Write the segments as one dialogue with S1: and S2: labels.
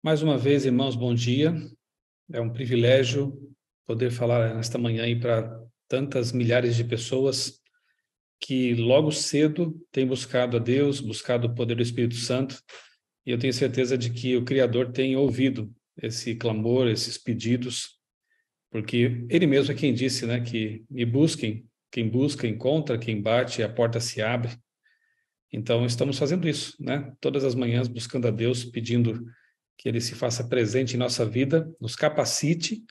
S1: Mais uma vez, irmãos, bom dia. É um privilégio poder falar nesta manhã aí para tantas milhares de pessoas que logo cedo têm buscado a Deus, buscado o poder do Espírito Santo, e eu tenho certeza de que o Criador tem ouvido esse clamor, esses pedidos, porque Ele mesmo é quem disse, né, que me busquem, quem busca encontra, quem bate, a porta se abre. Então, estamos fazendo isso, né? Todas as manhãs buscando a Deus, pedindo que Ele se faça presente em nossa vida, nos capacite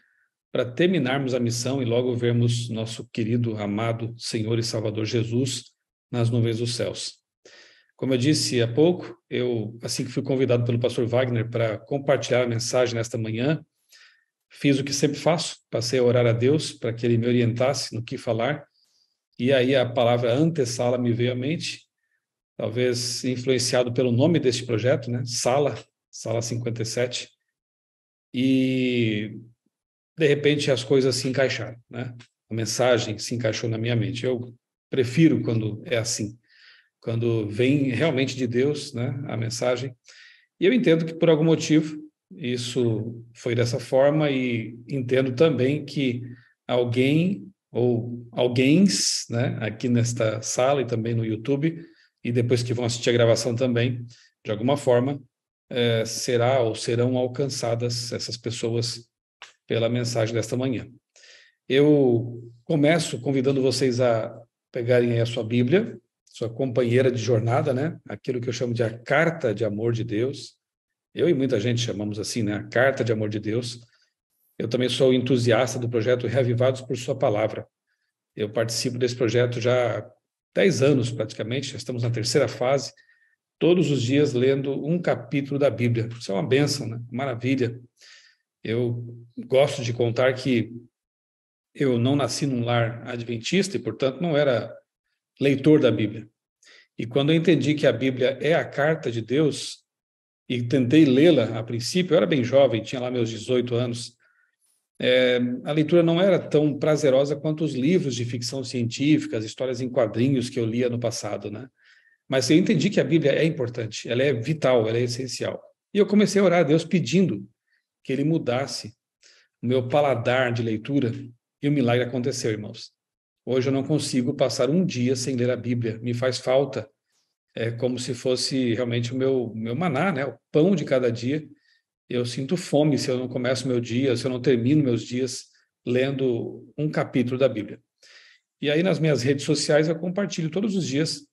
S1: para terminarmos a missão e logo vermos nosso querido, amado Senhor e Salvador Jesus nas nuvens dos céus. Como eu disse há pouco, eu, assim que fui convidado pelo pastor Wagner para compartilhar a mensagem nesta manhã, fiz o que sempre faço, passei a orar a Deus para que Ele me orientasse no que falar, e aí a palavra antessala me veio à mente, talvez influenciado pelo nome deste projeto, né? Sala 57, e de repente as coisas se encaixaram, né? A mensagem se encaixou na minha mente. Eu prefiro quando é assim, quando vem realmente de Deus, né, a mensagem. E eu entendo que por algum motivo isso foi dessa forma e entendo também que alguém ou alguéms, né, aqui nesta sala e também no YouTube, e depois que vão assistir a gravação também, de alguma forma, será ou serão alcançadas essas pessoas pela mensagem desta manhã. Eu começo convidando vocês a pegarem aí a sua Bíblia, sua companheira de jornada, né? Aquilo que eu chamo de a carta de amor de Deus. Eu e muita gente chamamos assim, né? A carta de amor de Deus. Eu também sou entusiasta do projeto Reavivados por Sua Palavra. Eu participo desse projeto já há 10 anos, praticamente, já estamos na terceira fase, todos os dias lendo um capítulo da Bíblia. Isso é uma bênção, né? Maravilha. Eu gosto de contar que eu não nasci num lar adventista e, portanto, não era leitor da Bíblia. E quando eu entendi que a Bíblia é a carta de Deus e tentei lê-la a princípio, eu era bem jovem, tinha lá meus 18 anos, a leitura não era tão prazerosa quanto os livros de ficção científica, as histórias em quadrinhos que eu lia no passado, né? Mas eu entendi que a Bíblia é importante, ela é vital, ela é essencial. E eu comecei a orar a Deus pedindo que Ele mudasse o meu paladar de leitura, e o milagre aconteceu, irmãos. Hoje eu não consigo passar um dia sem ler a Bíblia, me faz falta. É como se fosse realmente o meu maná, né? O pão de cada dia. Eu sinto fome se eu não começo meu dia, se eu não termino meus dias lendo um capítulo da Bíblia. E aí nas minhas redes sociais eu compartilho todos os dias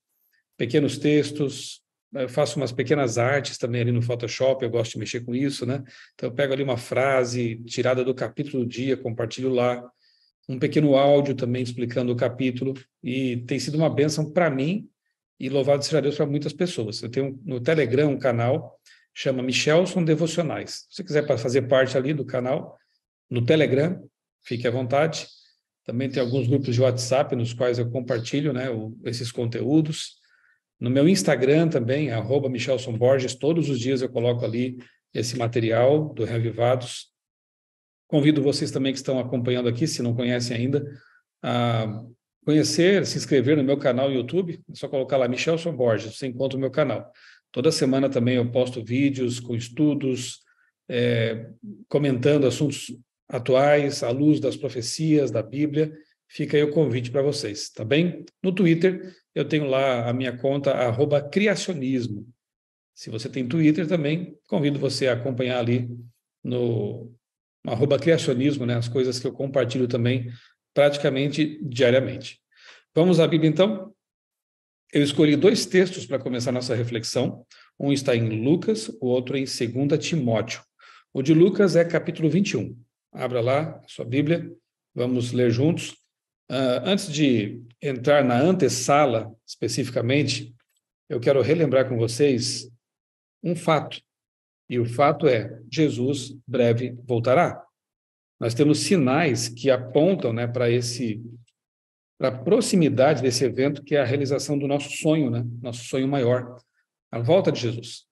S1: pequenos textos, eu faço umas pequenas artes também ali no Photoshop, eu gosto de mexer com isso, né? Então eu pego ali uma frase tirada do capítulo do dia, compartilho lá, um pequeno áudio também explicando o capítulo, e tem sido uma bênção para mim, e louvado seja Deus para muitas pessoas. Eu tenho no Telegram um canal, chama Michelson Devocionais. Se você quiser fazer parte ali do canal, no Telegram, fique à vontade. Também tem alguns grupos de WhatsApp nos quais eu compartilho, né, esses conteúdos. No meu Instagram também, @MichelsonBorges, todos os dias eu coloco ali esse material do Reavivados. Convido vocês também que estão acompanhando aqui, se não conhecem ainda, a conhecer, se inscrever no meu canal no YouTube. É só colocar lá Michelson Borges, você encontra o meu canal. Toda semana também eu posto vídeos com estudos, comentando assuntos atuais, à luz das profecias da Bíblia. Fica aí o convite para vocês, tá bem? No Twitter, eu tenho lá a minha conta, @criacionismo. Se você tem Twitter também, convido você a acompanhar ali no @criacionismo, né? As coisas que eu compartilho também praticamente diariamente. Vamos à Bíblia, então? Eu escolhi dois textos para começar nossa reflexão. Um está em Lucas, o outro em 2 Timóteo. O de Lucas é capítulo 21. Abra lá a sua Bíblia, vamos ler juntos. Antes de entrar na antessala, especificamente, eu quero relembrar com vocês um fato. E o fato é, Jesus breve voltará. Nós temos sinais que apontam, né, para a proximidade desse evento, que é a realização do nosso sonho, né, nosso sonho maior, a volta de Jesus.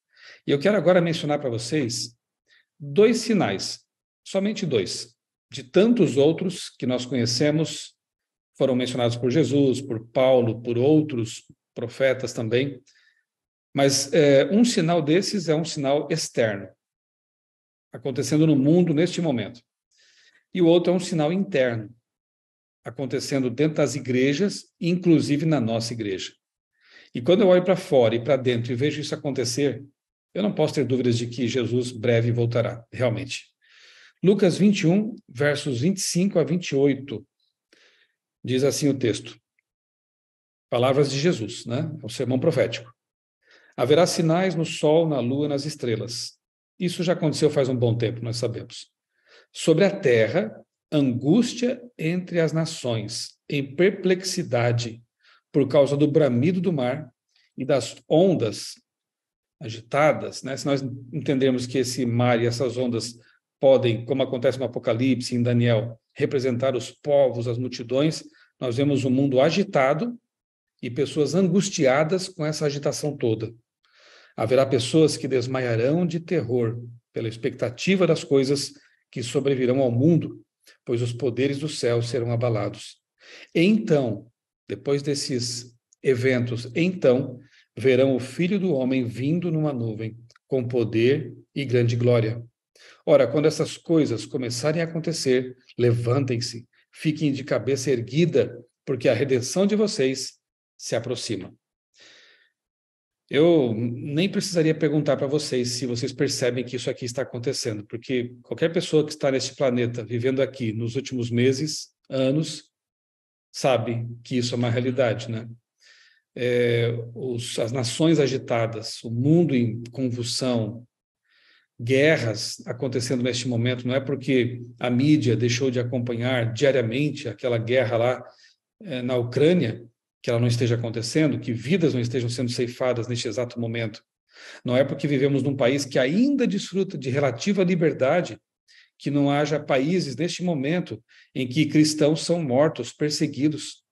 S1: E eu quero agora mencionar para vocês dois sinais, somente dois, de tantos outros que nós conhecemos, foram mencionados por Jesus, por Paulo, por outros profetas também, mas um sinal desses é um sinal externo. acontecendo no mundo neste momento. E o outro é um sinal interno, acontecendo dentro das igrejas, inclusive na nossa igreja. E quando eu olho para fora e para dentro e vejo isso acontecer, eu não posso ter dúvidas de que Jesus breve voltará, realmente. Lucas 21, versos 25 a 28, diz assim o texto. Palavras de Jesus, né? É o sermão profético. Haverá sinais no sol, na lua e nas estrelas. Isso já aconteceu faz um bom tempo, nós sabemos. Sobre a terra, angústia entre as nações, em perplexidade, por causa do bramido do mar e das ondas agitadas, né? Se nós entendermos que esse mar e essas ondas podem, como acontece no Apocalipse, em Daniel, representar os povos, as multidões, nós vemos um mundo agitado e pessoas angustiadas com essa agitação toda. Haverá pessoas que desmaiarão de terror pela expectativa das coisas que sobrevirão ao mundo, pois os poderes do céu serão abalados. Então, depois desses eventos, então verão o Filho do Homem vindo numa nuvem, com poder e grande glória. Ora, quando essas coisas começarem a acontecer, levantem-se, fiquem de cabeça erguida, porque a redenção de vocês se aproxima. Eu nem precisaria perguntar para vocês se vocês percebem que isso aqui está acontecendo, porque qualquer pessoa que está neste planeta, vivendo aqui nos últimos meses, anos, sabe que isso é uma realidade, né? As nações agitadas, o mundo em convulsão, guerras acontecendo neste momento, não é porque a mídia deixou de acompanhar diariamente aquela guerra lá na Ucrânia, que ela não esteja acontecendo, que vidas não estejam sendo ceifadas neste exato momento. Não é porque vivemos num país que ainda desfruta de relativa liberdade que não haja países neste momento em que cristãos são mortos, perseguidos.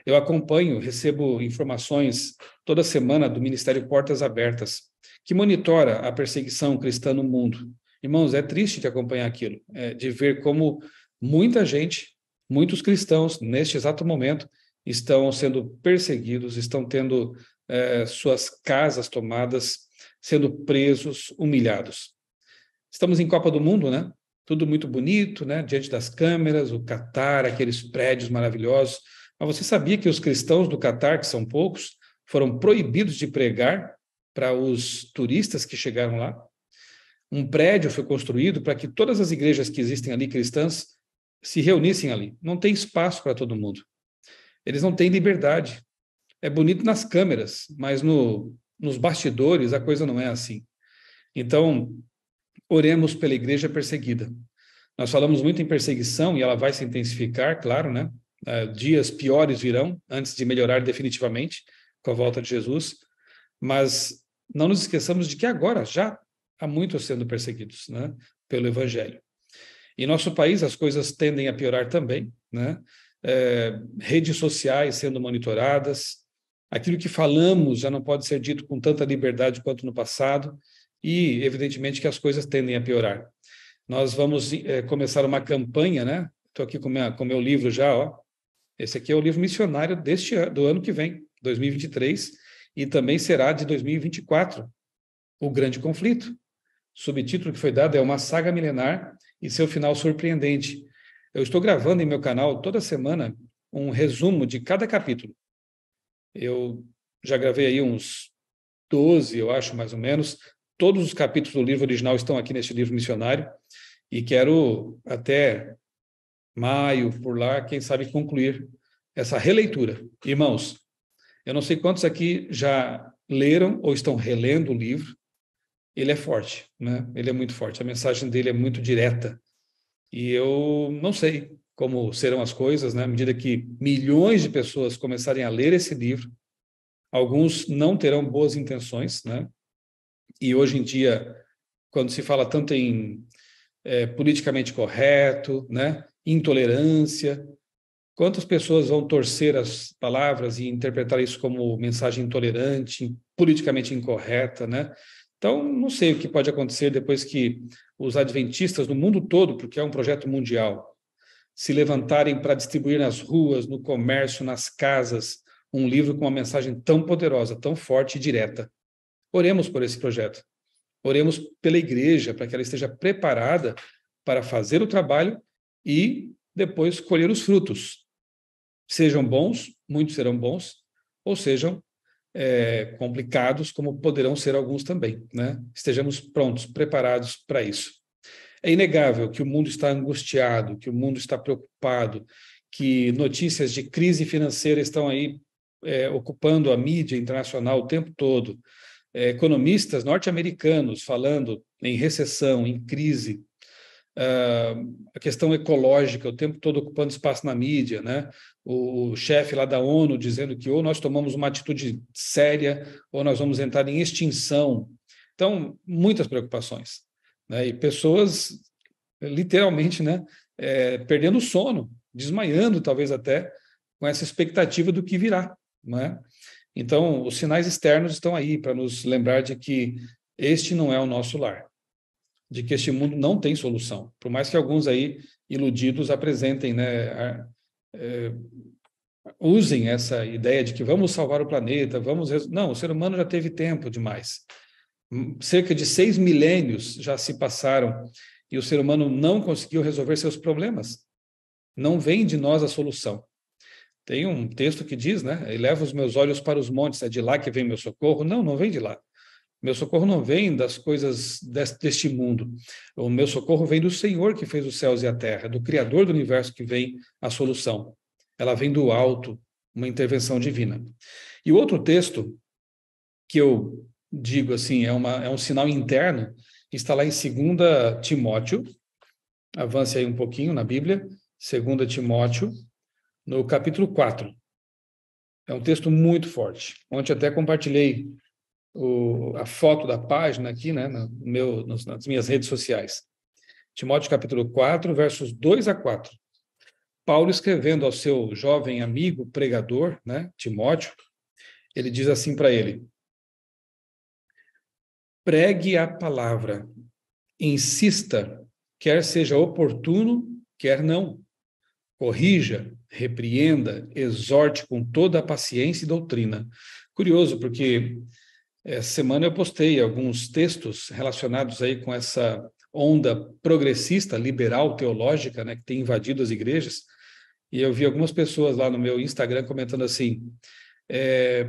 S1: Eu acompanho, recebo informações toda semana do Ministério Portas Abertas, que monitora a perseguição cristã no mundo. Irmãos, é triste de acompanhar aquilo, de ver como muita gente, muitos cristãos, neste exato momento, estão sendo perseguidos, estão tendo suas casas tomadas, sendo presos, humilhados. Estamos em Copa do Mundo, né? Tudo muito bonito, né? Diante das câmeras, o Catar, aqueles prédios maravilhosos. Mas você sabia que os cristãos do Catar, que são poucos, foram proibidos de pregar para os turistas que chegaram lá? Um prédio foi construído para que todas as igrejas que existem ali, cristãs, se reunissem ali. Não tem espaço para todo mundo. Eles não têm liberdade. É bonito nas câmeras, mas nos bastidores a coisa não é assim. Então, oremos pela igreja perseguida. Nós falamos muito em perseguição e ela vai se intensificar, claro, né? Dias piores virão antes de melhorar definitivamente com a volta de Jesus, mas não nos esqueçamos de que agora já há muitos sendo perseguidos, né? Pelo Evangelho. Em nosso país as coisas tendem a piorar também, né? Redes sociais sendo monitoradas, aquilo que falamos já não pode ser dito com tanta liberdade quanto no passado, e evidentemente que as coisas tendem a piorar. Nós vamos começar uma campanha, né? Estou aqui com meu livro já, ó. Esse aqui é o livro missionário do ano que vem, 2023, e também será de 2024, O Grande Conflito. O subtítulo que foi dado é Uma Saga Milenar e Seu Final Surpreendente. Eu estou gravando em meu canal toda semana um resumo de cada capítulo. Eu já gravei aí uns 12, eu acho, mais ou menos. Todos os capítulos do livro original estão aqui neste livro missionário e quero até maio, por lá, quem sabe concluir essa releitura. Irmãos, eu não sei quantos aqui já leram ou estão relendo o livro. Ele é forte, né? Ele é muito forte. A mensagem dele é muito direta. E eu não sei como serão as coisas, né? À medida que milhões de pessoas começarem a ler esse livro, alguns não terão boas intenções, né? E hoje em dia, quando se fala tanto em politicamente correto, né? Intolerância, quantas pessoas vão torcer as palavras e interpretar isso como mensagem intolerante, politicamente incorreta, né? Então, não sei o que pode acontecer depois que os adventistas no mundo todo, porque é um projeto mundial, se levantarem para distribuir nas ruas, no comércio, nas casas, um livro com uma mensagem tão poderosa, tão forte e direta. Oremos por esse projeto. Oremos pela igreja, para que ela esteja preparada para fazer o trabalho e depois colher os frutos. Sejam bons, muitos serão bons, ou sejam complicados, como poderão ser alguns também, né? Estejamos prontos, preparados para isso. É inegável que o mundo está angustiado, que o mundo está preocupado, que notícias de crise financeira estão aí ocupando a mídia internacional o tempo todo. Economistas norte-americanos falando em recessão, em crise. A questão ecológica, o tempo todo ocupando espaço na mídia, né? O chefe lá da ONU dizendo que ou nós tomamos uma atitude séria ou nós vamos entrar em extinção. Então, muitas preocupações, né? E pessoas, literalmente, né, perdendo o sono, desmaiando, talvez até, com essa expectativa do que virá, né? Então, os sinais externos estão aí para nos lembrar de que este não é o nosso lar, de que este mundo não tem solução, por mais que alguns aí iludidos apresentem, né, usem essa ideia de que vamos salvar o planeta, não, o ser humano já teve tempo demais. Cerca de 6 milênios já se passaram e o ser humano não conseguiu resolver seus problemas. Não vem de nós a solução. Tem um texto que diz, né, eleva os meus olhos para os montes, é de lá que vem meu socorro. Não, não vem de lá. Meu socorro não vem das coisas deste mundo. O meu socorro vem do Senhor que fez os céus e a terra, do Criador do universo que vem a solução. Ela vem do alto, uma intervenção divina. E o outro texto, que eu digo assim, é um sinal interno, está lá em 2 Timóteo, avance aí um pouquinho na Bíblia, 2 Timóteo, no capítulo 4. É um texto muito forte. Ontem até compartilhei a foto da página aqui, né, nas minhas redes sociais. Timóteo capítulo 4, versos 2 a 4. Paulo escrevendo ao seu jovem amigo pregador, né, Timóteo, ele diz assim para ele: pregue a palavra, insista, quer seja oportuno, quer não. Corrija, repreenda, exorte com toda a paciência e doutrina. Curioso, porque essa semana eu postei alguns textos relacionados aí com essa onda progressista, liberal, teológica, né, que tem invadido as igrejas, e eu vi algumas pessoas lá no meu Instagram comentando assim,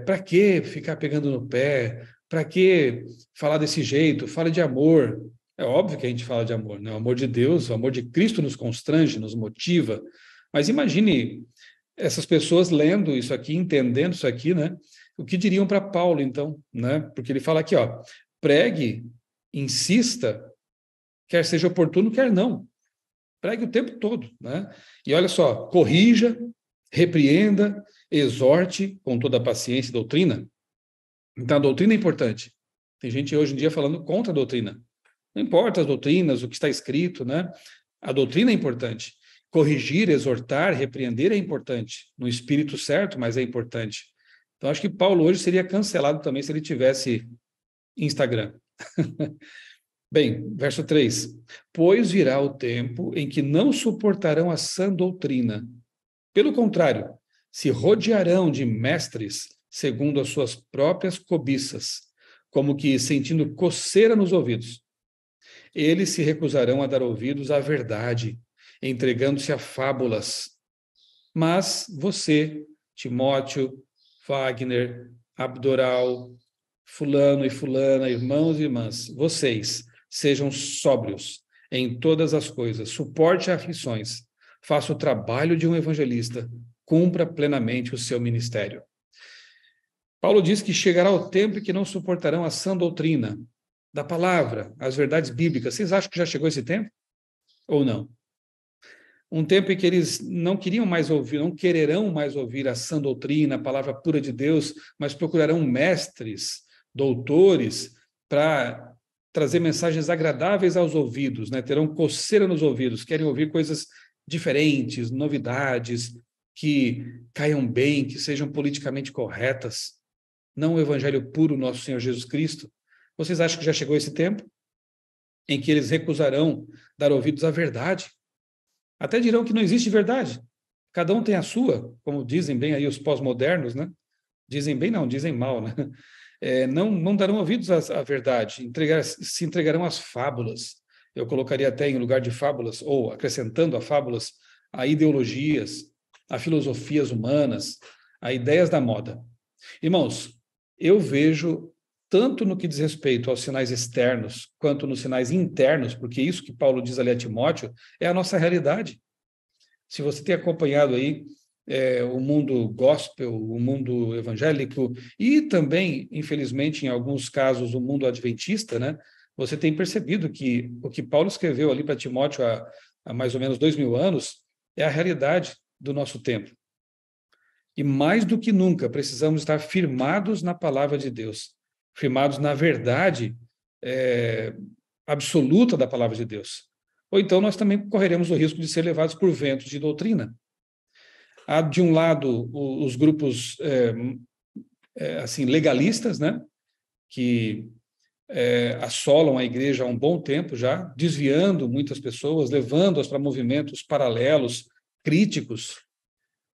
S1: para que ficar pegando no pé? Para que falar desse jeito? Fala de amor. É óbvio que a gente fala de amor, né? O amor de Deus, o amor de Cristo nos constrange, nos motiva, mas imagine essas pessoas lendo isso aqui, entendendo isso aqui, né? O que diriam para Paulo, então, né? Porque ele fala aqui, ó, pregue, insista, quer seja oportuno, quer não. Pregue o tempo todo, né? E olha só, corrija, repreenda, exorte com toda a paciência e doutrina. Então, a doutrina é importante. Tem gente hoje em dia falando contra a doutrina. Não importa as doutrinas, o que está escrito, né? A doutrina é importante. Corrigir, exortar, repreender é importante. No espírito certo, mas é importante. Então, acho que Paulo hoje seria cancelado também se ele tivesse Instagram. Bem, verso 3. Pois virá o tempo em que não suportarão a sã doutrina. Pelo contrário, se rodearão de mestres segundo as suas próprias cobiças, como que sentindo coceira nos ouvidos. Eles se recusarão a dar ouvidos à verdade, entregando-se a fábulas. Mas você, Timóteo, Wagner, Abdoral, fulano e fulana, irmãos e irmãs, vocês sejam sóbrios em todas as coisas, suporte aflições, faça o trabalho de um evangelista, cumpra plenamente o seu ministério. Paulo diz que chegará o tempo em que não suportarão a sã doutrina da palavra, as verdades bíblicas. Vocês acham que já chegou esse tempo? Ou não? Um tempo em que eles não queriam mais ouvir, não quererão mais ouvir a sã doutrina, a palavra pura de Deus, mas procurarão mestres, doutores, para trazer mensagens agradáveis aos ouvidos, né? Terão coceira nos ouvidos, querem ouvir coisas diferentes, novidades, que caiam bem, que sejam politicamente corretas, não o evangelho puro, nosso Senhor Jesus Cristo. Vocês acham que já chegou esse tempo em que eles recusarão dar ouvidos à verdade? Até dirão que não existe verdade. Cada um tem a sua, como dizem bem aí os pós-modernos, né? Dizem bem não, dizem mal, né? não darão ouvidos à verdade, se entregarão às fábulas. Eu colocaria até em lugar de fábulas, ou acrescentando a fábulas, a ideologias, a filosofias humanas, a ideias da moda. Irmãos, eu vejo, tanto no que diz respeito aos sinais externos, quanto nos sinais internos, porque isso que Paulo diz ali a Timóteo é a nossa realidade. Se você tem acompanhado aí o mundo gospel, o mundo evangélico e também, infelizmente, em alguns casos, o mundo adventista, né? Você tem percebido que o que Paulo escreveu ali para Timóteo há mais ou menos 2000 anos é a realidade do nosso tempo. E mais do que nunca, precisamos estar firmados na palavra de Deus, firmados na verdade absoluta da palavra de Deus. Ou então nós também correremos o risco de ser levados por ventos de doutrina. Há, de um lado, os grupos assim legalistas, né, que assolam a igreja há um bom tempo já, desviando muitas pessoas, levando-as para movimentos paralelos, críticos.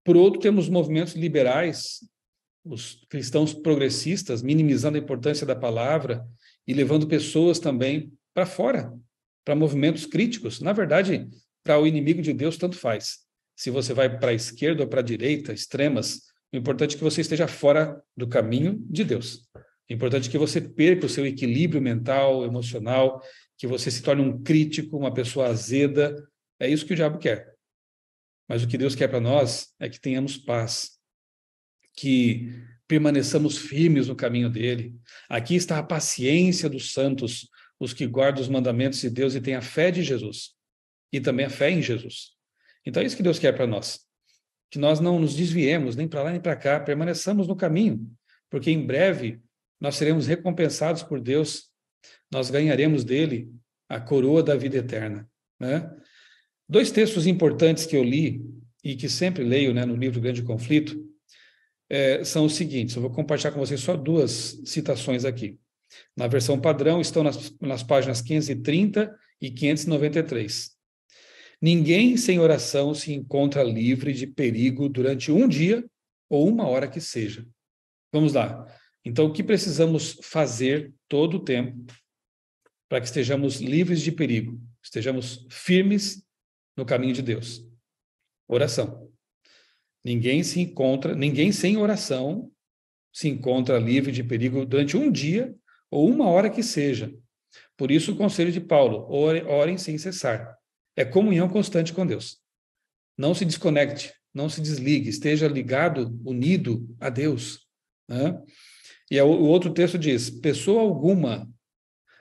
S1: Por outro, temos movimentos liberais, os cristãos progressistas, minimizando a importância da palavra e levando pessoas também para fora, para movimentos críticos. Na verdade, para o inimigo de Deus, tanto faz. Se você vai para a esquerda ou para a direita, extremas, o importante é que você esteja fora do caminho de Deus. É importante que você perca o seu equilíbrio mental, emocional, que você se torne um crítico, uma pessoa azeda. É isso que o diabo quer. Mas o que Deus quer para nós é que tenhamos paz, que permaneçamos firmes no caminho dele. Aqui está a paciência dos santos, os que guardam os mandamentos de Deus e têm a fé de Jesus, e também a fé em Jesus. Então é isso que Deus quer para nós, que nós não nos desviemos nem para lá nem para cá, permaneçamos no caminho, porque em breve nós seremos recompensados por Deus, nós ganharemos dele a coroa da vida eterna, né? 2 textos importantes que eu li e que sempre leio, né, no livro Grande Conflito, são os seguintes. Eu vou compartilhar com vocês só 2 citações aqui. Na versão padrão estão nas páginas 530 e 593. Ninguém sem oração se encontra livre de perigo durante um dia ou uma hora que seja. Vamos lá. Então, o que precisamos fazer todo o tempo para que estejamos livres de perigo, estejamos firmes no caminho de Deus? Oração. Ninguém sem oração se encontra livre de perigo durante um dia ou uma hora que seja. Por isso o conselho de Paulo, orem sem cessar. É comunhão constante com Deus. Não se desconecte, não se desligue, esteja ligado, unido a Deus, né? E o outro texto diz, pessoa alguma,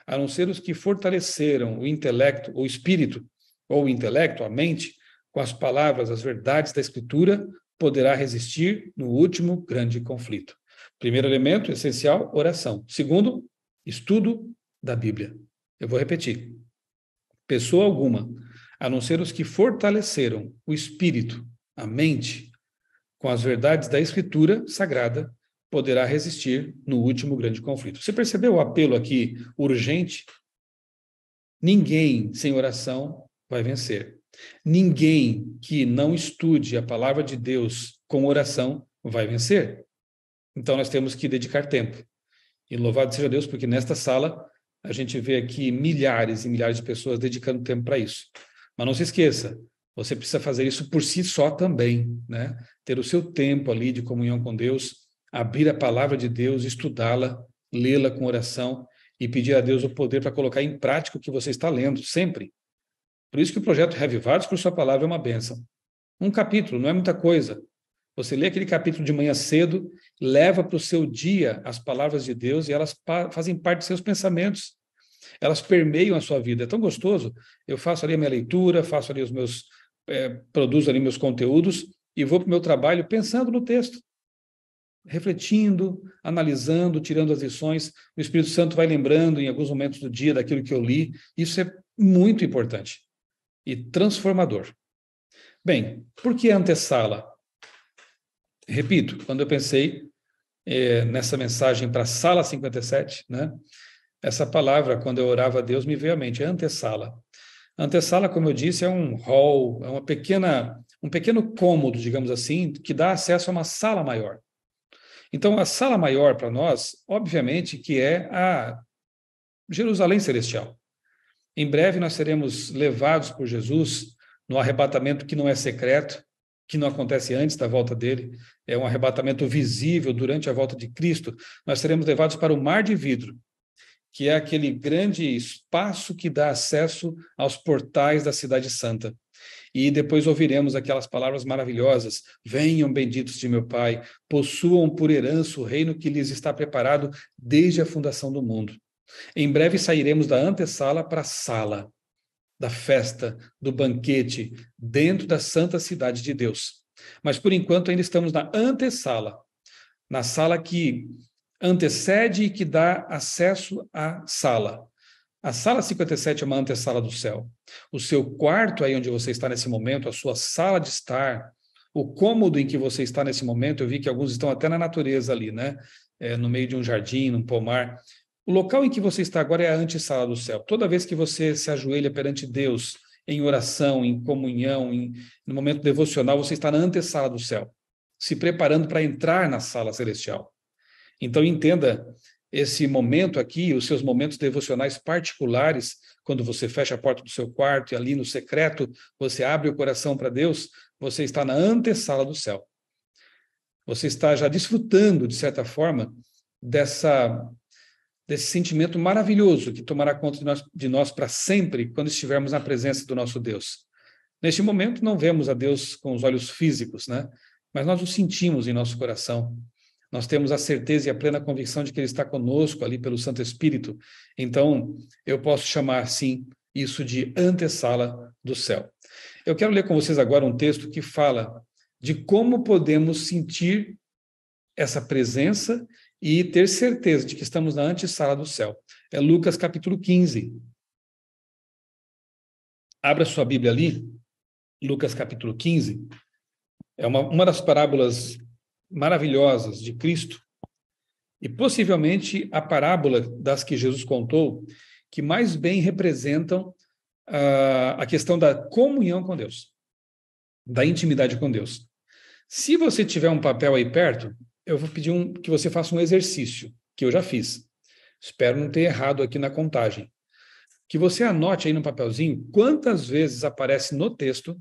S1: a não ser os que fortaleceram o intelecto, o espírito, ou o intelecto, a mente, com as palavras, as verdades da Escritura, poderá resistir no último grande conflito. Primeiro elemento essencial, oração. Segundo, estudo da Bíblia. Eu vou repetir. Pessoa alguma, a não ser os que fortaleceram o espírito, a mente, com as verdades da Escritura sagrada, poderá resistir no último grande conflito. Você percebeu o apelo aqui urgente? Ninguém sem oração vai vencer. Ninguém que não estude a palavra de Deus com oração vai vencer. Então nós temos que dedicar tempo. E louvado seja Deus, porque nesta sala a gente vê aqui milhares e milhares de pessoas dedicando tempo para isso. Mas não se esqueça, você precisa fazer isso por si só também, né? Ter o seu tempo ali de comunhão com Deus, abrir a palavra de Deus, estudá-la, lê-la com oração e pedir a Deus o poder para colocar em prática o que você está lendo, sempre. Por isso que o projeto Reavivados por sua palavra é uma bênção. Um capítulo, não é muita coisa. Você lê aquele capítulo de manhã cedo, leva para o seu dia as palavras de Deus e elas fazem parte dos seus pensamentos. Elas permeiam a sua vida. É tão gostoso. Eu faço ali a minha leitura, faço ali produzo ali meus conteúdos e vou para o meu trabalho pensando no texto, refletindo, analisando, tirando as lições. O Espírito Santo vai lembrando em alguns momentos do dia daquilo que eu li. Isso é muito importante e transformador. Bem, por que antessala? Repito, quando eu pensei nessa mensagem para a Sala 57, né? Essa palavra, quando eu orava a Deus, me veio à mente, antessala. Antessala, como eu disse, é um hall, é um pequeno cômodo, digamos assim, que dá acesso a uma sala maior. Então, a sala maior para nós, obviamente, que é a Jerusalém Celestial. Em breve nós seremos levados por Jesus no arrebatamento que não é secreto, que não acontece antes da volta dele, é um arrebatamento visível durante a volta de Cristo. Nós seremos levados para o mar de vidro, que é aquele grande espaço que dá acesso aos portais da Cidade Santa. E depois ouviremos aquelas palavras maravilhosas: venham benditos de meu Pai, possuam por herança o reino que lhes está preparado desde a fundação do mundo. Em breve sairemos da antessala para a sala da festa, do banquete, dentro da santa cidade de Deus. Mas, por enquanto, ainda estamos na antessala, na sala que antecede e que dá acesso à sala. A sala 57 é uma antessala do céu. O seu quarto, aí onde você está nesse momento, a sua sala de estar, o cômodo em que você está nesse momento, eu vi que alguns estão até na natureza ali, né? No meio de um jardim, num pomar. O local em que você está agora é a antessala do céu. Toda vez que você se ajoelha perante Deus, em oração, em comunhão, no momento devocional, você está na antessala do céu, se preparando para entrar na sala celestial. Então, entenda esse momento aqui, os seus momentos devocionais particulares, quando você fecha a porta do seu quarto e ali no secreto você abre o coração para Deus, você está na antessala do céu. Você está já desfrutando, de certa forma, desse sentimento maravilhoso que tomará conta de nós para sempre quando estivermos na presença do nosso Deus. Neste momento, não vemos a Deus com os olhos físicos, né? Mas nós o sentimos em nosso coração. Nós temos a certeza e a plena convicção de que Ele está conosco ali pelo Santo Espírito. Então, eu posso chamar, sim, isso de antessala do céu. Eu quero ler com vocês agora um texto que fala de como podemos sentir essa presença e ter certeza de que estamos na antessala do céu. É Lucas capítulo 15. Abra sua Bíblia ali, Lucas capítulo 15. É uma das parábolas maravilhosas de Cristo, e possivelmente a parábola das que Jesus contou, que mais bem representam a questão da comunhão com Deus, da intimidade com Deus. Se você tiver um papel aí perto, eu vou pedir que você faça um exercício, que eu já fiz. Espero não ter errado aqui na contagem. Que você anote aí no papelzinho quantas vezes aparece no texto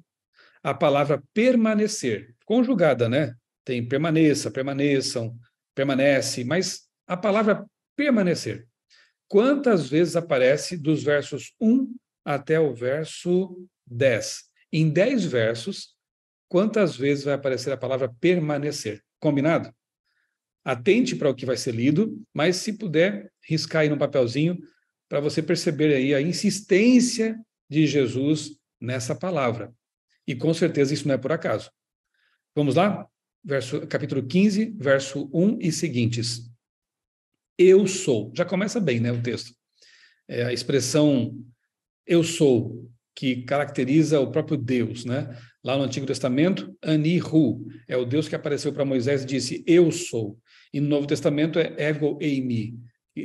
S1: a palavra permanecer, conjugada, né? Tem permaneça, permaneçam, permanece, mas a palavra permanecer, quantas vezes aparece dos versos 1 até o verso 10? Em 10 versos, quantas vezes vai aparecer a palavra permanecer? Combinado? Atente para o que vai ser lido, mas se puder, riscar aí no papelzinho para você perceber aí a insistência de Jesus nessa palavra. E com certeza isso não é por acaso. Vamos lá? Capítulo 15, verso 1 e seguintes. Eu sou. Já começa bem, né, o texto. É a expressão eu sou, que caracteriza o próprio Deus, né? Lá no Antigo Testamento, Anihu, é o Deus que apareceu para Moisés e disse, eu sou. E no Novo Testamento é ego eimi.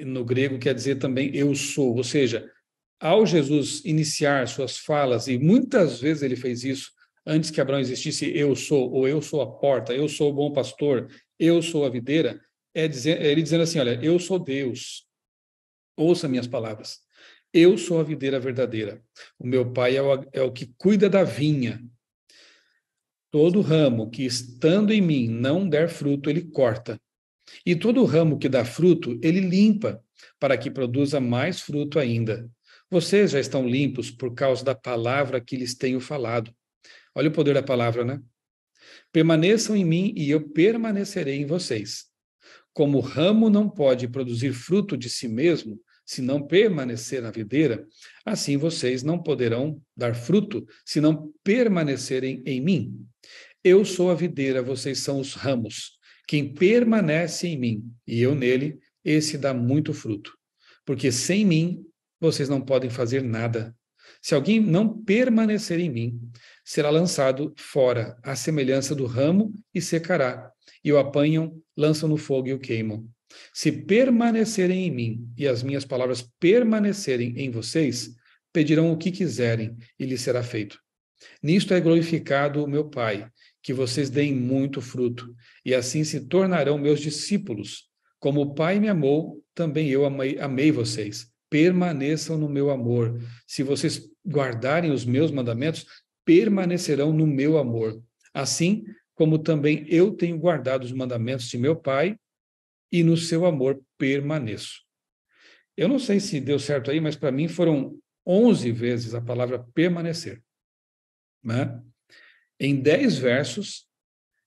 S1: No grego quer dizer também eu sou. Ou seja, ao Jesus iniciar suas falas, e muitas vezes ele fez isso, antes que Abraão existisse, eu sou, ou eu sou a porta, eu sou o bom pastor, eu sou a videira, é ele dizendo assim, olha, eu sou Deus, ouça minhas palavras, eu sou a videira verdadeira, o meu pai é o que cuida da vinha, todo ramo que estando em mim não der fruto, ele corta, e todo ramo que dá fruto, ele limpa, para que produza mais fruto ainda. Vocês já estão limpos por causa da palavra que lhes tenho falado. Olha o poder da palavra, né? Permaneçam em mim e eu permanecerei em vocês. Como o ramo não pode produzir fruto de si mesmo, se não permanecer na videira, assim vocês não poderão dar fruto, se não permanecerem em mim. Eu sou a videira, vocês são os ramos. Quem permanece em mim e eu nele, esse dá muito fruto. Porque sem mim, vocês não podem fazer nada. Se alguém não permanecer em mim, será lançado fora, à semelhança do ramo, e secará. E o apanham, lançam no fogo e o queimam. Se permanecerem em mim, e as minhas palavras permanecerem em vocês, pedirão o que quiserem, e lhes será feito. Nisto é glorificado o meu Pai, que vocês deem muito fruto, e assim se tornarão meus discípulos. Como o Pai me amou, também eu amei vocês. Permaneçam no meu amor. Se vocês guardarem os meus mandamentos, permanecerão no meu amor. Assim como também eu tenho guardado os mandamentos de meu Pai, e no seu amor permaneço. Eu não sei se deu certo aí, mas para mim foram 11 vezes a palavra permanecer, né? Em 10 versos,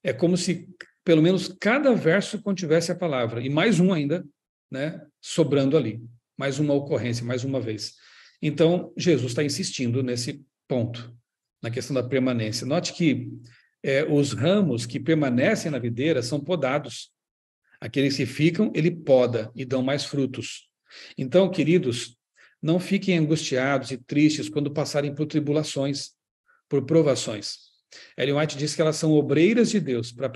S1: é como se pelo menos cada verso contivesse a palavra, e mais um ainda, né, sobrando ali, mais uma ocorrência, mais uma vez. Então, Jesus está insistindo nesse ponto, na questão da permanência. Note que os ramos que permanecem na videira são podados. Aqueles que ficam, ele poda e dão mais frutos. Então, queridos, não fiquem angustiados e tristes quando passarem por tribulações, por provações. Ellen White diz que elas são obreiras de Deus para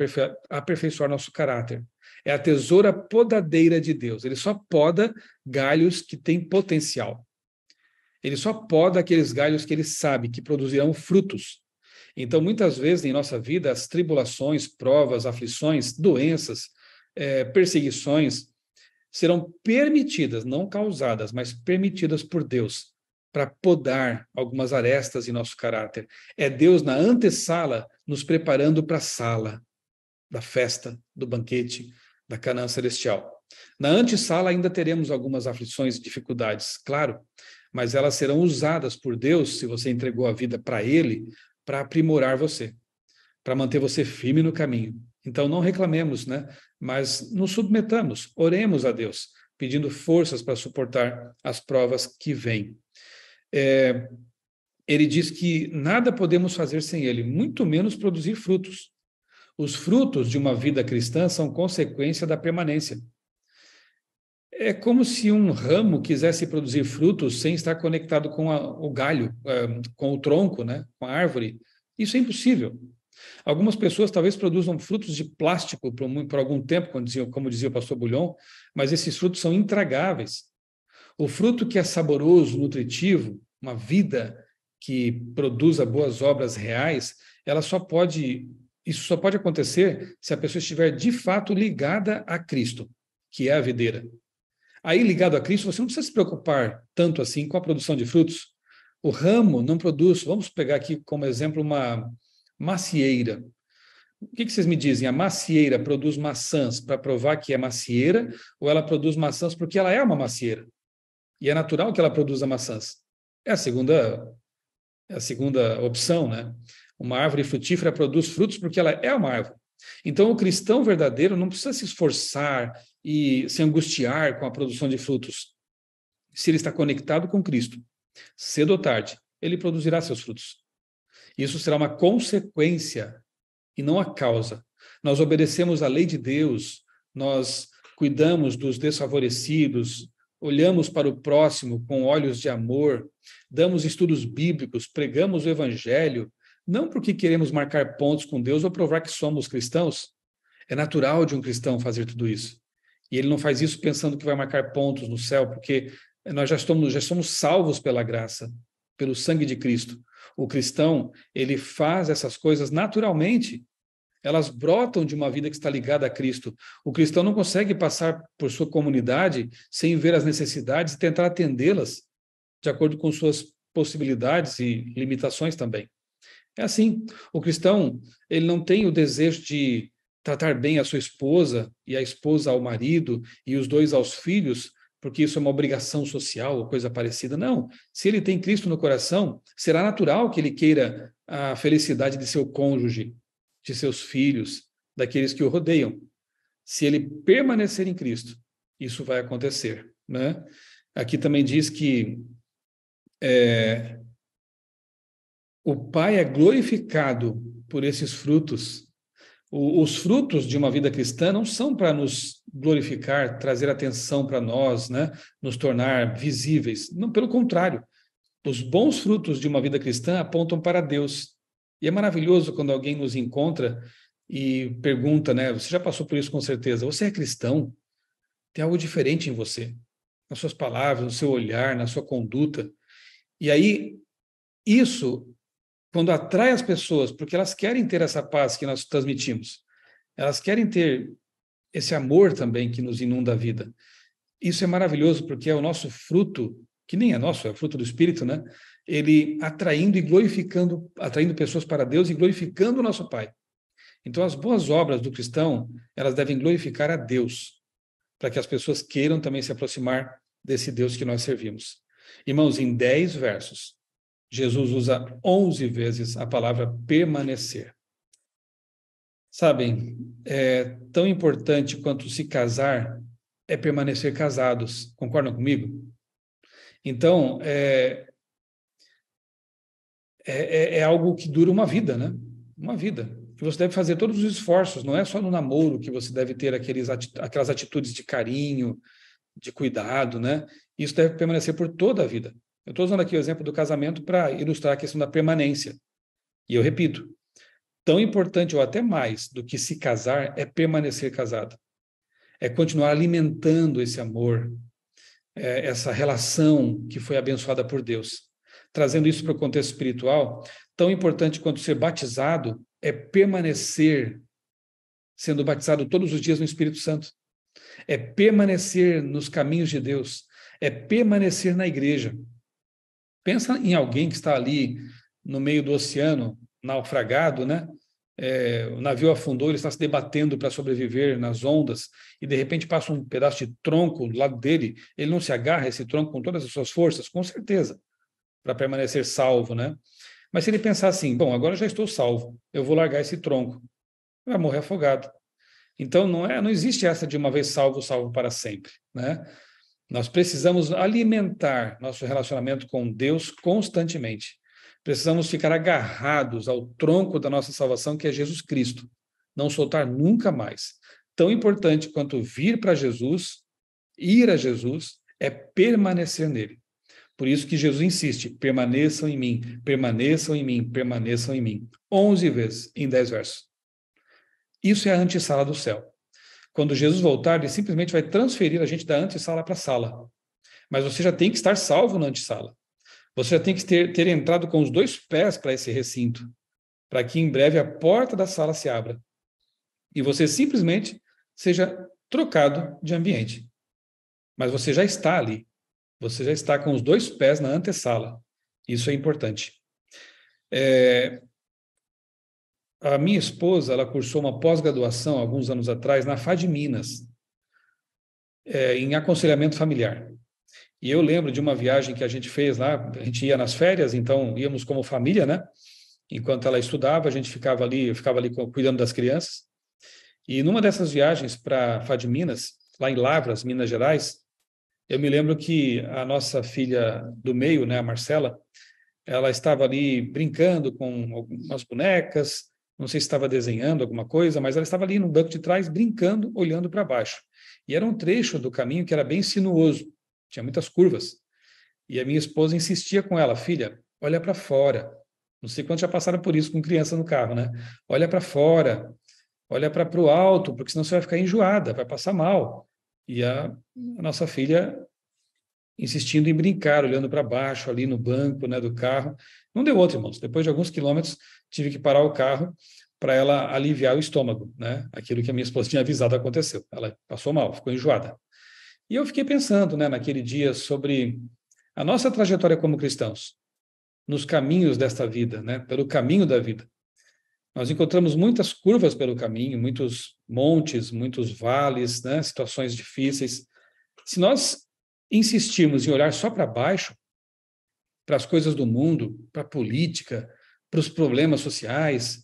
S1: aperfeiçoar nosso caráter. É a tesoura podadeira de Deus. Ele só poda galhos que têm potencial. Ele só poda aqueles galhos que ele sabe que produzirão frutos. Então, muitas vezes em nossa vida, as tribulações, provas, aflições, doenças, perseguições serão permitidas, não causadas, mas permitidas por Deus, para podar algumas arestas em nosso caráter. É Deus na antessala nos preparando para a sala da festa, do banquete, da Canaã celestial. Na antessala ainda teremos algumas aflições e dificuldades, claro, mas elas serão usadas por Deus, se você entregou a vida para Ele, para aprimorar você, para manter você firme no caminho. Então não reclamemos, né? Mas nos submetamos, oremos a Deus, pedindo forças para suportar as provas que vêm. Ele diz que nada podemos fazer sem Ele, muito menos produzir frutos. Os frutos de uma vida cristã são consequência da permanência. É como se um ramo quisesse produzir frutos sem estar conectado com o galho, com o tronco, né? Com a árvore. Isso é impossível. Algumas pessoas talvez produzam frutos de plástico por algum tempo, como dizia o pastor Bulhon, mas esses frutos são intragáveis. O fruto que é saboroso, nutritivo, uma vida que produza boas obras reais, isso só pode acontecer se a pessoa estiver de fato ligada a Cristo, que é a videira. Aí, ligado a Cristo, você não precisa se preocupar tanto assim com a produção de frutos. O ramo não produz, vamos pegar aqui como exemplo uma macieira. O que vocês me dizem? A macieira produz maçãs para provar que é macieira ou ela produz maçãs porque ela é uma macieira? E é natural que ela produza maçãs. É a segunda opção, né? Uma árvore frutífera produz frutos porque ela é uma árvore. Então, o cristão verdadeiro não precisa se esforçar e se angustiar com a produção de frutos. Se ele está conectado com Cristo, cedo ou tarde, ele produzirá seus frutos. Isso será uma consequência e não a causa. Nós obedecemos à lei de Deus, nós cuidamos dos desfavorecidos, olhamos para o próximo com olhos de amor, damos estudos bíblicos, pregamos o evangelho, não porque queremos marcar pontos com Deus ou provar que somos cristãos. É natural de um cristão fazer tudo isso. E ele não faz isso pensando que vai marcar pontos no céu, porque nós já somos salvos pela graça, pelo sangue de Cristo. O cristão, ele faz essas coisas naturalmente. Elas brotam de uma vida que está ligada a Cristo. O cristão não consegue passar por sua comunidade sem ver as necessidades e tentar atendê-las de acordo com suas possibilidades e limitações também. É assim, o cristão, ele não tem o desejo de tratar bem a sua esposa e a esposa ao marido e os dois aos filhos, porque isso é uma obrigação social ou coisa parecida. Não, se ele tem Cristo no coração, será natural que ele queira a felicidade de seu cônjuge, de seus filhos, daqueles que o rodeiam. Se ele permanecer em Cristo, isso vai acontecer, né? Aqui também diz que o Pai é glorificado por esses frutos. Os frutos de uma vida cristã não são para nos glorificar, trazer atenção para nós, né? Nos tornar visíveis. Não, pelo contrário. Os bons frutos de uma vida cristã apontam para Deus. E é maravilhoso quando alguém nos encontra e pergunta, né? Você já passou por isso com certeza. Você é cristão? Tem algo diferente em você, nas suas palavras, no seu olhar, na sua conduta. E aí, isso quando atrai as pessoas, porque elas querem ter essa paz que nós transmitimos, elas querem ter esse amor também que nos inunda a vida. Isso é maravilhoso, porque é o nosso fruto, que nem é nosso, é o fruto do Espírito, né? Ele atraindo e glorificando, atraindo pessoas para Deus e glorificando o nosso Pai. Então, as boas obras do cristão, elas devem glorificar a Deus, para que as pessoas queiram também se aproximar desse Deus que nós servimos. Irmãos, em 10 versos, Jesus usa 11 vezes a palavra permanecer. Sabem, é tão importante quanto se casar é permanecer casados. Concordam comigo? Então, é algo que dura uma vida, né? Uma vida. Que você deve fazer todos os esforços, não é só no namoro que você deve ter aquelas atitudes de carinho, de cuidado, né? Isso deve permanecer por toda a vida. Eu estou usando aqui o exemplo do casamento para ilustrar a questão da permanência. E eu repito, tão importante ou até mais do que se casar é permanecer casado. É continuar alimentando esse amor, essa relação que foi abençoada por Deus. Trazendo isso para o contexto espiritual, tão importante quanto ser batizado é permanecer sendo batizado todos os dias no Espírito Santo. É permanecer nos caminhos de Deus. É permanecer na igreja. Pensa em alguém que está ali no meio do oceano, naufragado, né? O navio afundou, ele está se debatendo para sobreviver nas ondas, e de repente passa um pedaço de tronco do lado dele, ele não se agarra a esse tronco com todas as suas forças, com certeza, para permanecer salvo, né? Mas se ele pensar assim, bom, agora já estou salvo, eu vou largar esse tronco, vai morrer afogado. Então não existe essa de uma vez salvo, salvo para sempre, né? Nós precisamos alimentar nosso relacionamento com Deus constantemente. Precisamos ficar agarrados ao tronco da nossa salvação, que é Jesus Cristo. Não soltar nunca mais. Tão importante quanto vir para Jesus, ir a Jesus, é permanecer nele. Por isso que Jesus insiste, permaneçam em mim, permaneçam em mim, permaneçam em mim. 11 vezes em 10 versos. Isso é a antessala do céu. Quando Jesus voltar, ele simplesmente vai transferir a gente da antessala para a sala. Mas você já tem que estar salvo na antessala. Você já tem que ter entrado com os 2 pés para esse recinto, para que em breve a porta da sala se abra e você simplesmente seja trocado de ambiente. Mas você já está ali. Você já está com os 2 pés na antessala. Isso é importante. A minha esposa, ela cursou uma pós-graduação, alguns anos atrás, na FAD Minas, em aconselhamento familiar. E eu lembro de uma viagem que a gente fez lá, a gente ia nas férias, então íamos como família, né? Enquanto ela estudava, a gente ficava ali, eu ficava ali cuidando das crianças. E numa dessas viagens para FAD Minas, lá em Lavras, Minas Gerais, eu me lembro que a nossa filha do meio, né, a Marcela, ela estava ali brincando com algumas bonecas, não sei se estava desenhando alguma coisa, mas ela estava ali no banco de trás brincando, olhando para baixo. E era um trecho do caminho que era bem sinuoso, tinha muitas curvas. E a minha esposa insistia com ela, filha, olha para fora. Não sei quantos já passaram por isso com criança no carro, né? Olha para fora, olha para o alto, porque senão você vai ficar enjoada, vai passar mal. E a nossa filha insistindo em brincar, olhando para baixo ali no banco, né, do carro. Não deu outro, irmãos. Depois de alguns quilômetros, tive que parar o carro para ela aliviar o estômago, né? Aquilo que a minha esposa tinha avisado aconteceu. Ela passou mal, ficou enjoada. E eu fiquei pensando, né, naquele dia sobre a nossa trajetória como cristãos, nos caminhos desta vida, né, pelo caminho da vida. Nós encontramos muitas curvas pelo caminho, muitos montes, muitos vales, né, situações difíceis. Se nós insistirmos em olhar só para baixo, para as coisas do mundo, para a política, para os problemas sociais,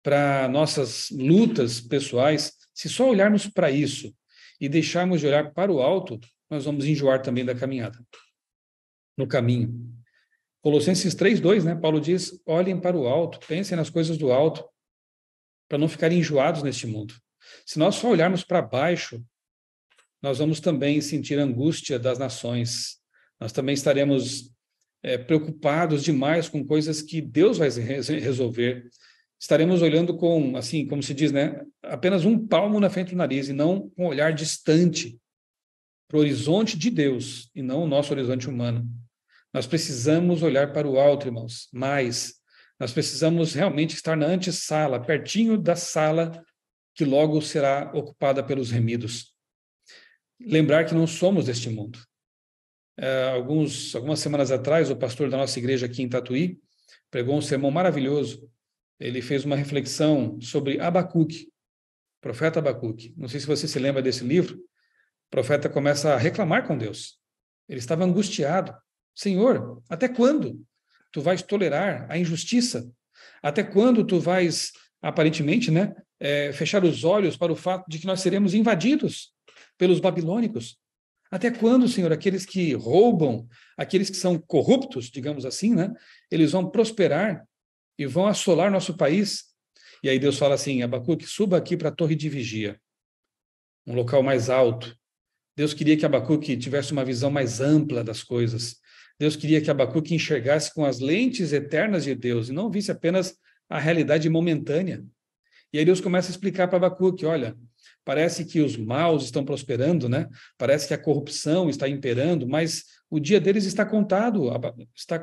S1: para nossas lutas pessoais, se só olharmos para isso e deixarmos de olhar para o alto, nós vamos enjoar também da caminhada, no caminho. Colossenses 3:2, né? Paulo diz, olhem para o alto, pensem nas coisas do alto, para não ficarem enjoados neste mundo. Se nós só olharmos para baixo, nós vamos também sentir a angústia das nações. Nós também estaremos preocupados demais com coisas que Deus vai resolver. Estaremos olhando com, assim, como se diz, né, apenas um palmo na frente do nariz e não com um olhar distante para o horizonte de Deus e não o nosso horizonte humano. Nós precisamos olhar para o alto, irmãos, mais Nós precisamos realmente estar na antessala, pertinho da sala que logo será ocupada pelos remidos. Lembrar que não somos deste mundo. Algumas semanas atrás, o pastor da nossa igreja aqui em Tatuí pregou um sermão maravilhoso. Ele fez uma reflexão sobre Abacuque, profeta Abacuque. Não sei se você se lembra desse livro. O profeta começa a reclamar com Deus. Ele estava angustiado. Senhor, até quando tu vais tolerar a injustiça? Até quando tu vais, aparentemente, fechar os olhos para o fato de que nós seremos invadidos pelos babilônicos? Até quando, Senhor, aqueles que roubam, aqueles que são corruptos, digamos assim, eles vão prosperar e vão assolar nosso país? E aí Deus fala assim, Abacuque, suba aqui para a torre de vigia, um local mais alto. Deus queria que Abacuque tivesse uma visão mais ampla das coisas. Deus queria que Abacuque enxergasse com as lentes eternas de Deus e não visse apenas a realidade momentânea. E aí Deus começa a explicar para Abacuque, olha, parece que os maus estão prosperando, Parece que a corrupção está imperando, mas o dia deles está contado,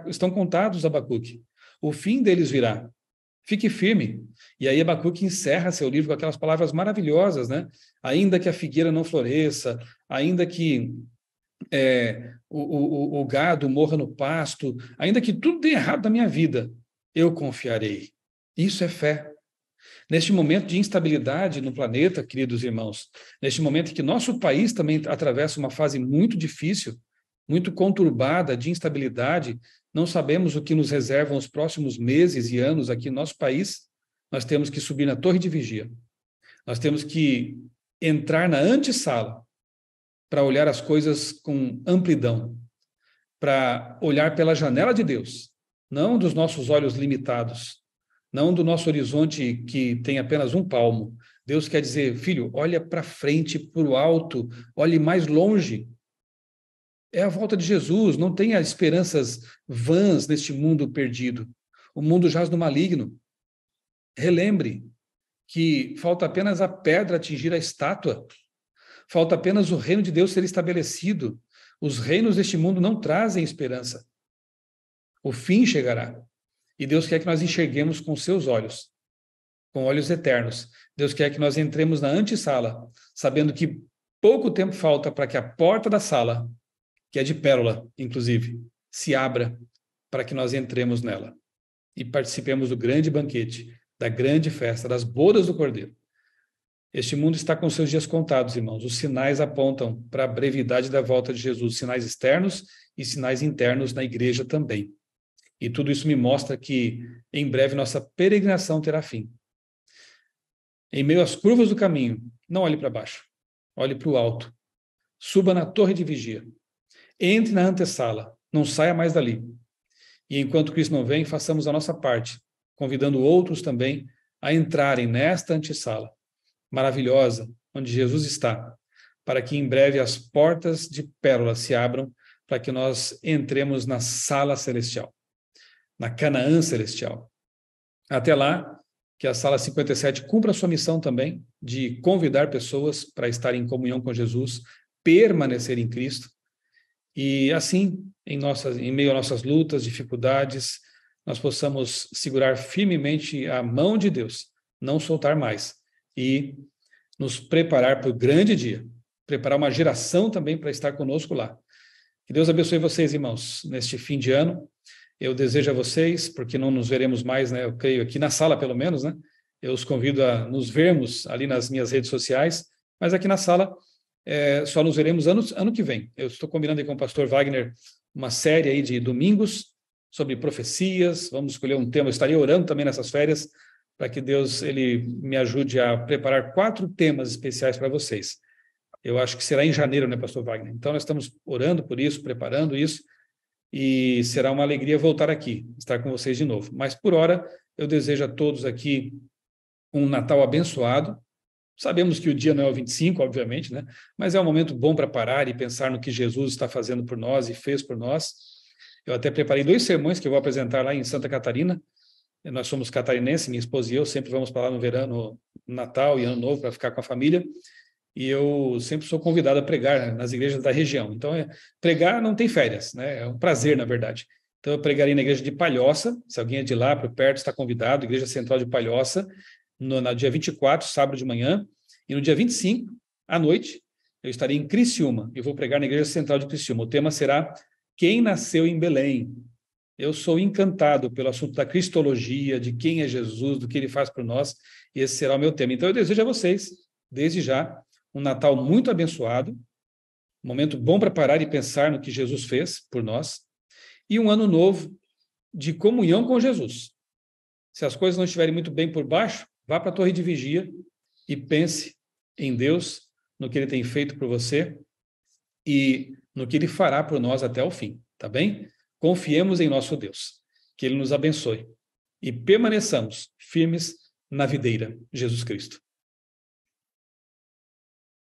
S1: estão contados, Abacuque. O fim deles virá. Fique firme. E aí Abacuque encerra seu livro com aquelas palavras maravilhosas, Ainda que a figueira não floresça, ainda que o gado morra no pasto, ainda que tudo dê errado na minha vida, eu confiarei. Isso é fé. Neste momento de instabilidade no planeta, queridos irmãos, neste momento em que nosso país também atravessa uma fase muito difícil, muito conturbada de instabilidade, não sabemos o que nos reservam os próximos meses e anos aqui no nosso país, nós temos que subir na torre de vigia. Nós temos que entrar na antessala para olhar as coisas com amplidão, para olhar pela janela de Deus, não dos nossos olhos limitados, não do nosso horizonte que tem apenas um palmo. Deus quer dizer, filho, olha para frente, para o alto, olhe mais longe. É a volta de Jesus, não tenha esperanças vãs neste mundo perdido. O mundo jaz no maligno. Relembre que falta apenas a pedra atingir a estátua. Falta apenas o reino de Deus ser estabelecido. Os reinos deste mundo não trazem esperança. O fim chegará. E Deus quer que nós enxerguemos com seus olhos, com olhos eternos. Deus quer que nós entremos na antessala, sabendo que pouco tempo falta para que a porta da sala, que é de pérola, inclusive, se abra para que nós entremos nela e participemos do grande banquete, da grande festa, das bodas do Cordeiro. Este mundo está com seus dias contados, irmãos. Os sinais apontam para a brevidade da volta de Jesus, sinais externos e sinais internos na igreja também. E tudo isso me mostra que, em breve, nossa peregrinação terá fim. Em meio às curvas do caminho, não olhe para baixo, olhe para o alto. Suba na torre de vigia. Entre na antessala, não saia mais dali. E enquanto Cristo não vem, façamos a nossa parte, convidando outros também a entrarem nesta antessala maravilhosa, onde Jesus está, para que em breve as portas de pérola se abram, para que nós entremos na sala celestial, na Canaã celestial. Até lá, que a sala 57 cumpra a sua missão também, de convidar pessoas para estar em comunhão com Jesus, permanecer em Cristo, e assim, em meio a nossas lutas, dificuldades, nós possamos segurar firmemente a mão de Deus, não soltar mais, e nos preparar para o grande dia, preparar uma geração também para estar conosco lá. Que Deus abençoe vocês, irmãos, neste fim de ano. Eu desejo a vocês, porque não nos veremos mais, eu creio, aqui na sala pelo menos, eu os convido a nos vermos ali nas minhas redes sociais, mas aqui na sala só nos veremos ano que vem. Eu estou combinando aí com o pastor Wagner uma série aí de domingos sobre profecias, vamos escolher um tema, eu estarei orando também nessas férias, para que Deus ele me ajude a preparar 4 temas especiais para vocês. Eu acho que será em janeiro, pastor Wagner? Então, nós estamos orando por isso, preparando isso, e será uma alegria voltar aqui, estar com vocês de novo. Mas, por hora, eu desejo a todos aqui um Natal abençoado. Sabemos que o dia não é o 25, obviamente, mas é um momento bom para parar e pensar no que Jesus está fazendo por nós e fez por nós. Eu até preparei 2 sermões que eu vou apresentar lá em Santa Catarina. Nós somos catarinenses, minha esposa e eu sempre vamos para lá no verão, no Natal e Ano Novo, para ficar com a família. E eu sempre sou convidado a pregar nas igrejas da região. Então, pregar não tem férias, é um prazer, na verdade. Então, eu pregarei na igreja de Palhoça. Se alguém é de lá, por perto, está convidado. Igreja Central de Palhoça, no dia 24, sábado de manhã. E no dia 25, à noite, eu estarei em Criciúma. Eu vou pregar na Igreja Central de Criciúma. O tema será Quem Nasceu em Belém? Eu sou encantado pelo assunto da cristologia, de quem é Jesus, do que ele faz por nós, e esse será o meu tema. Então, eu desejo a vocês, desde já, um Natal muito abençoado, um momento bom para parar e pensar no que Jesus fez por nós, e um ano novo de comunhão com Jesus. Se as coisas não estiverem muito bem por baixo, vá para a torre de vigia e pense em Deus, no que ele tem feito por você e no que ele fará por nós até o fim, tá bem? Confiemos em nosso Deus, que ele nos abençoe e permaneçamos firmes na videira, Jesus Cristo.